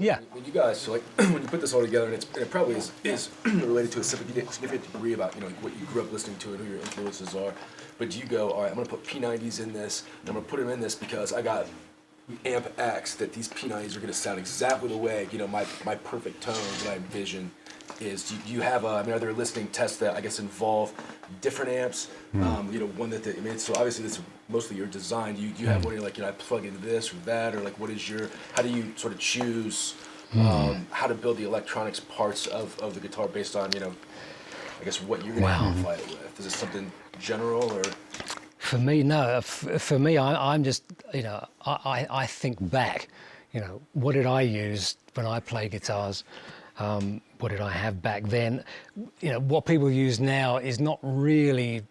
Yeah. When you guys, so like, when you put this all together, and it probably is related to a significant degree about, you know, what you grew up listening to and who your influences are, but do you go, all right, I'm going to put P90s in this, and I'm going to put them in this because I got amp X that these P90s are going to sound exactly the way, you know, my perfect tone that I envision is. Do you have, I mean, are there listening tests that I guess involve different amps? You know, one that, I mean, so obviously this is mostly your design. Do you have one you're like, you know, I plug into this or that, or like what is your, how do you sort of choose how to build the electronics parts of the guitar based on, you know, I guess what you're going to amplify it with? Is it something general or? For me, no. For me, I'm just, you know, I think back, you know, what did I use when I play guitars? What did I have back then? You know, what people use now is not really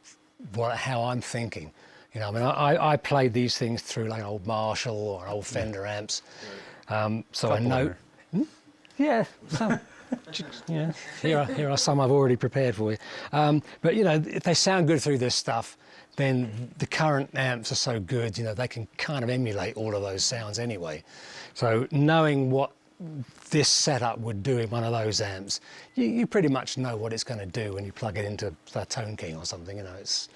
how I'm thinking. You know, I mean, I played these things through like an old Marshall or old Fender amps. So I know. Yeah, some. Yeah, here are some I've already prepared for you. But you know, if they sound good through this stuff, then the current amps are so good, you know, they can kind of emulate all of those sounds anyway. So knowing what this setup would do in one of those amps, you pretty much know what it's going to do when you plug it into a Tone King or something. You know, it's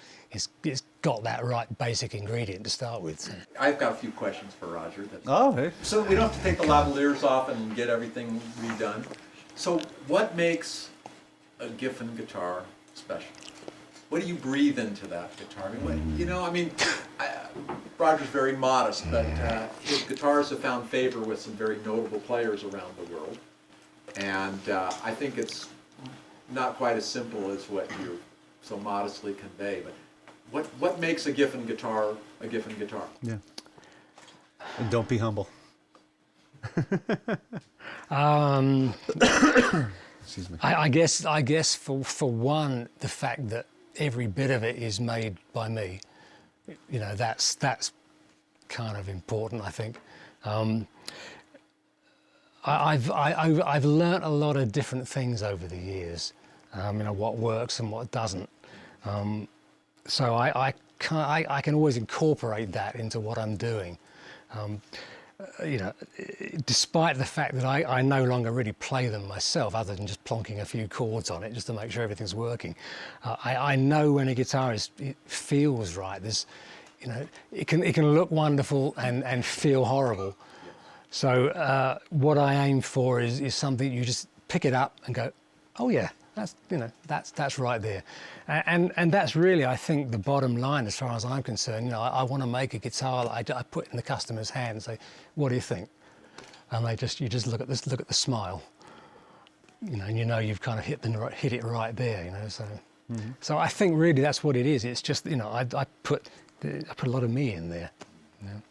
got that right basic ingredient to start with. So. I've got a few questions for Roger. Oh, hey. So we don't have to take the lavaliers off and get everything redone. So what makes a Giffin guitar special? What do you breathe into that guitar? I mean, you know, I mean, Roger's very modest, but his guitars have found favor with some very notable players around the world. And I think it's not quite as simple as what you so modestly convey. But what makes a Giffin guitar a Giffin guitar? Yeah. And don't be humble. Excuse me. I guess for one, the fact that every bit of it is made by me, you know, that's kind of important, I think. I've learnt a lot of different things over the years, you know, what works and what doesn't. So I can always incorporate that into what I'm doing. You know, despite the fact that I no longer really play them myself, other than just plonking a few chords on it just to make sure everything's working. I know when a guitar it feels right. There's, you know, it can look wonderful and feel horrible. So what I aim for is something you just pick it up and go, oh yeah, that's, you know, that's right there. And that's really, I think, the bottom line as far as I'm concerned. You know, I want to make a guitar that I put in the customer's hand and say, what do you think? And you just look at the smile, you know, and you know you've kind of hit it right there, you know. So, so I think really that's what it is. It's just, you know, I put a lot of me in there, you know,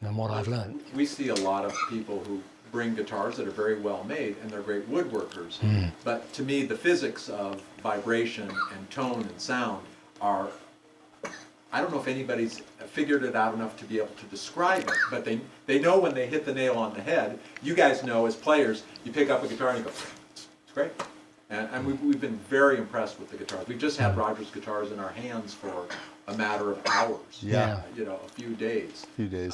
and what I've learned. We see a lot of people who bring guitars that are very well made and they're great woodworkers. But to me, the physics of vibration and tone and sound are, I don't know if anybody's figured it out enough to be able to describe it, but they know when they hit the nail on the head. You guys know as players, you pick up a guitar and you go, it's great. And we've been very impressed with the guitars. We've just had Roger's guitars in our hands for a matter of hours. Yeah. You know, a few days. Yeah.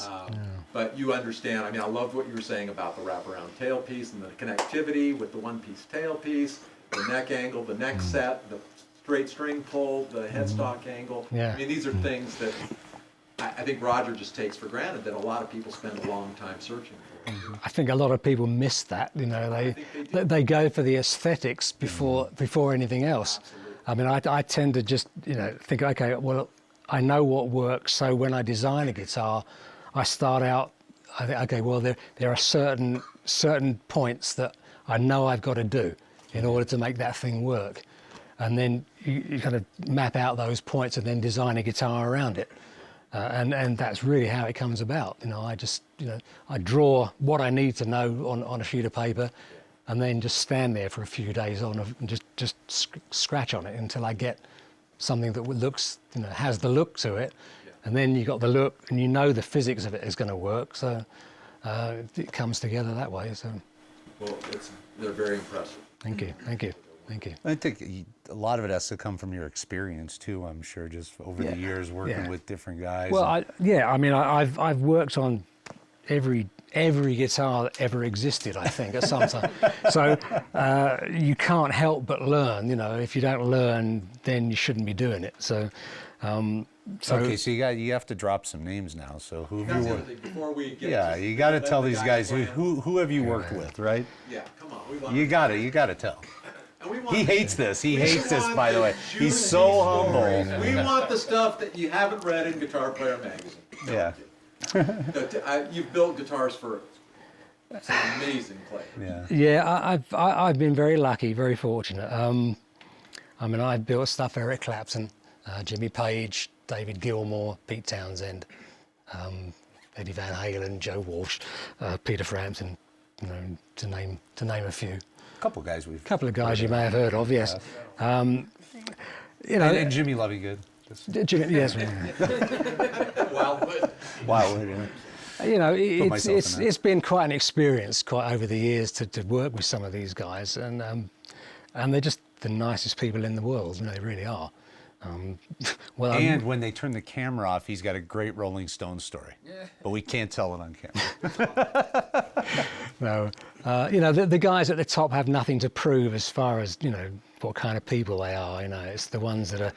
But you understand, I mean, I loved what you were saying about the wraparound tailpiece and the connectivity with the one-piece tailpiece, the neck angle, the neck set, the straight string pull, the headstock angle. Yeah. I mean, these are things that I think Roger just takes for granted that a lot of people spend a long time searching for. I think a lot of people miss that, you know, they go for the aesthetics before anything else. Absolutely. I mean, I tend to just, you know, think, okay, well, I know what works, so when I design a guitar, I start out, I think, okay, well, there are certain points that I know I've got to do in order to make that thing work. And then you kind of map out those points and then design a guitar around it. And that's really how it comes about. You know, I just, you know, I draw what I need to know on a sheet of paper and then just stand there for a few days and just scratch on it until I get something that looks, you know, has the look to it. And then you got the look and you know the physics of it is going to work. So it comes together that way. So. Well, they're very impressive. Thank you. I think a lot of it has to come from your experience too. I'm sure, just over the years working with different guys. Well, I mean, I've worked on every guitar that ever existed, I think, at some time. So you can't help but learn. If you don't learn, then you shouldn't be doing it. So Okay, so you have to drop some names now. So who have you worked? Before we get Yeah, you got to tell these guys who have you worked with, right? Yeah, come on. We want You got to tell. and we want He hates this. He hates this, by the way. He's so humble. We want the stuff that you haven't read in Guitar Player magazine. Yeah. You've built guitars for some amazing players. Yeah. yeah, I've been very lucky, very fortunate. I've built stuff for Eric Clapton, Jimmy Page, David Gilmour, Pete Townsend, Eddie Van Halen, Joe Walsh, Peter Frampton, to name a few. A couple guys A couple of guys you may have heard of, yes. And Jimmy Lovinggood. Jimmy, yes. Wildwood. Wow. Yeah. It's been quite an experience, quite over the years, to work with some of these guys, and they're just the nicest people in the world. They really are. And when they turn the camera off, he's got a great Rolling Stones story, but we can't tell it on camera. No, the guys at the top have nothing to prove as far as what kind of people they are. It's the ones that are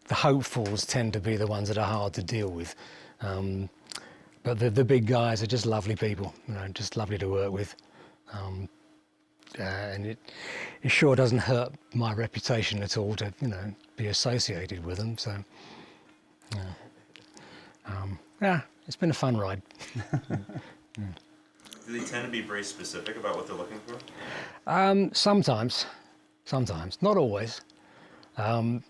the hopefuls tend to be the ones that are hard to deal with. But the big guys are just lovely people. Just lovely to work with. And it sure doesn't hurt my reputation at all to be associated with them. So it's been a fun ride. Do they tend to be very specific about what they're looking for? Sometimes, not always. There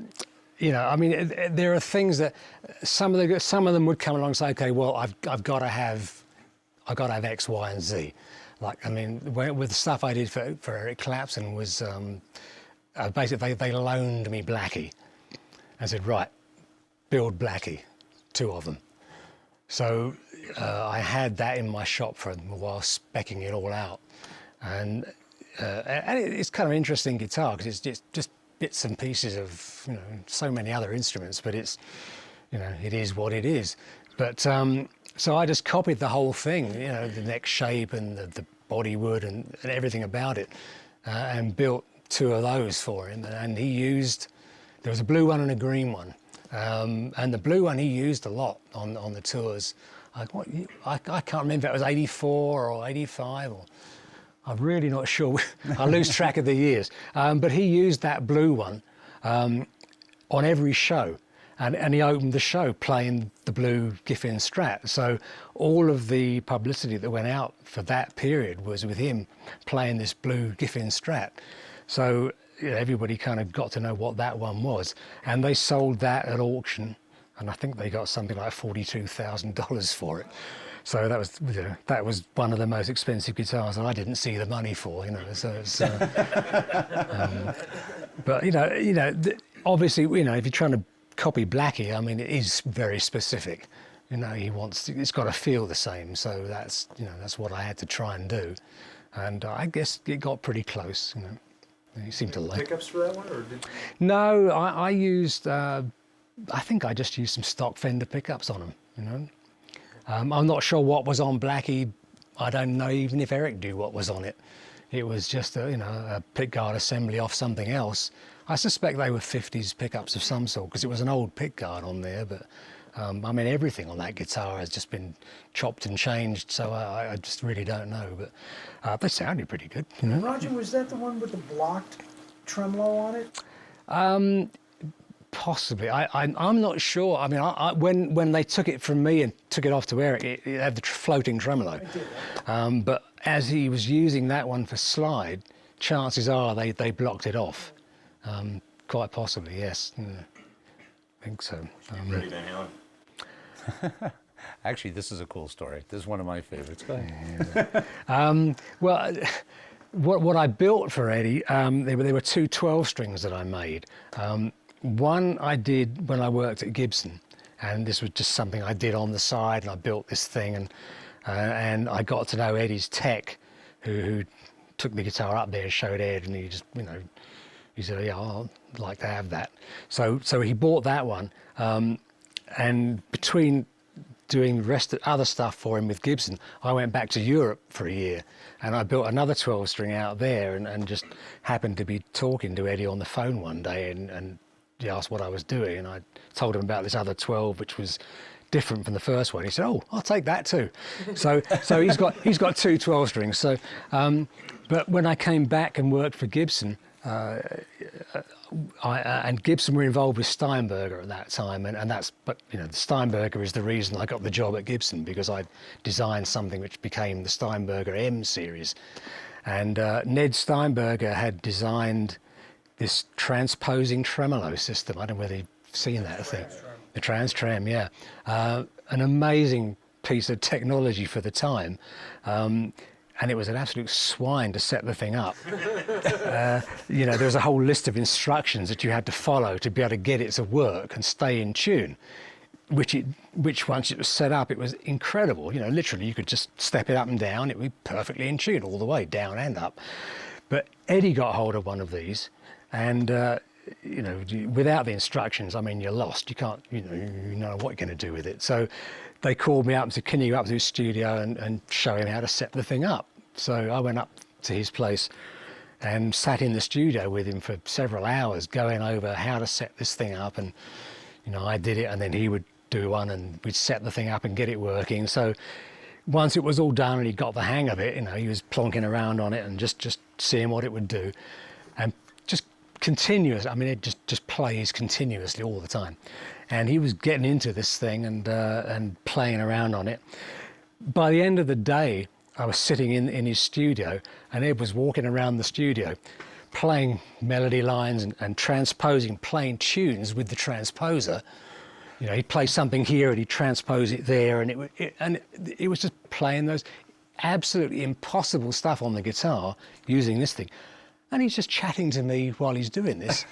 are things that some of them would come along and say, okay, well, I've got to have X, Y, and Z. With the stuff I did for Eric Clapton was basically they loaned me Blackie and said, right, build Blackie, 2 of them. So I had that in my shop for a while, speccing it all out, and it's kind of an interesting guitar because it's just bits and pieces of so many other instruments, but it's it is what it is. But so I just copied the whole thing, the neck shape and the body wood and everything about it, and built 2 of those for him. And there was a blue one and a green one, and the blue one he used a lot on the tours. I can't remember if it was 84 or 85 or. I'm really not sure. I lose track of the years. But he used that blue one on every show. And he opened the show playing the blue Giffin Strat. So all of the publicity that went out for that period was with him playing this blue Giffin Strat. So everybody kind of got to know what that one was. And they sold that at auction. And I think they got something like $42,000 for it. So that was one of the most expensive guitars that I didn't see the money for, So it's, but obviously, if you're trying to copy Blackie, it is very specific. It's got to feel the same. So that's what I had to try and do, and I guess it got pretty close. He seemed to like Pickups for that one, or did? No, I used. I think I just used some stock Fender pickups on them. I'm not sure what was on Blackie. I don't know even if Eric knew what was on it. It was just a pickguard assembly off something else. I suspect they were 50s pickups of some sort because it was an old pickguard on there. But everything on that guitar has just been chopped and changed, so I just really don't know. But they sounded pretty good. Roger, was that the one with the blocked tremolo on it? Possibly. I'm not sure. When they took it from me and took it off to Eric, it had the floating tremolo. But as he was using that one for slide, chances are they blocked it off. Quite possibly, yes. I think so. Ready, Van Halen? Actually, this is a cool story. This is one of my favorites. Go ahead. Well, what I built for Eddie, there were 2 12 strings that I made. One I did when I worked at Gibson, and this was just something I did on the side, and I built this thing, and I got to know Eddie's tech, who took the guitar up there and showed Ed, and he just, he said, yeah, I'd like to have that. So he bought that one, and between doing other stuff for him with Gibson, I went back to Europe for a year, and I built another 12-string out there, and just happened to be talking to Eddie on the phone one day, and he asked what I was doing, and I told him about this other 12, which was different from the first one. He said, "Oh, I'll take that too." So he's got two 12-strings. So, but when I came back and worked for Gibson, and Gibson were involved with Steinberger at that time, but the Steinberger is the reason I got the job at Gibson, because I designed something which became the Steinberger M series, and Ned Steinberger had designed this transposing tremolo system. I don't know whether you've seen that thing. The Trans-Trem, yeah. An amazing piece of technology for the time. And it was an absolute swine to set the thing up. There was a whole list of instructions that you had to follow to be able to get it to work and stay in tune, which once it was set up, it was incredible. Literally you could just step it up and down, it would be perfectly in tune all the way, down and up. But Eddie got hold of one of these, and without the instructions, you're lost. You can't, you know what you're going to do with it. So they called me up and said, "Can you go up to his studio and show him how to set the thing up?" So I went up to his place and sat in the studio with him for several hours, going over how to set this thing up. And, I did it, and then he would do one, and we'd set the thing up and get it working. So once it was all done and he got the hang of it, he was plonking around on it and just seeing what it would do. And just continuous, it just plays continuously all the time. And he was getting into this thing and playing around on it. By the end of the day, I was sitting in his studio, and Ed was walking around the studio playing melody lines and transposing, playing tunes with the transposer. He'd play something here and he'd transpose it there, and it was just playing those absolutely impossible stuff on the guitar using this thing. And he's just chatting to me while he's doing this,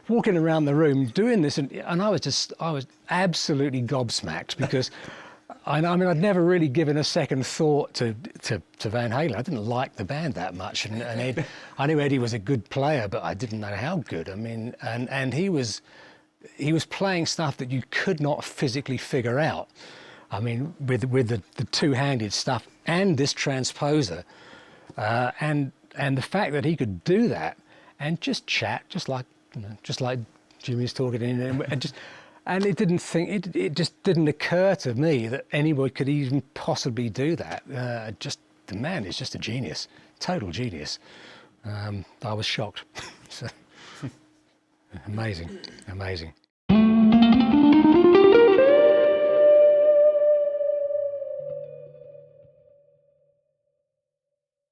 walking around the room doing this, and I was absolutely gobsmacked, because I'd never really given a second thought to Van Halen. I didn't like the band that much, and Ed, I knew Eddie was a good player, but I didn't know how good. And he was playing stuff that you could not physically figure out. With the two-handed stuff and this transposer, and the fact that he could do that and just chat, just like Jimmy's talking in, and it just didn't occur to me that anyone could even possibly do that. The man is just a genius, total genius. I was shocked. So, amazing.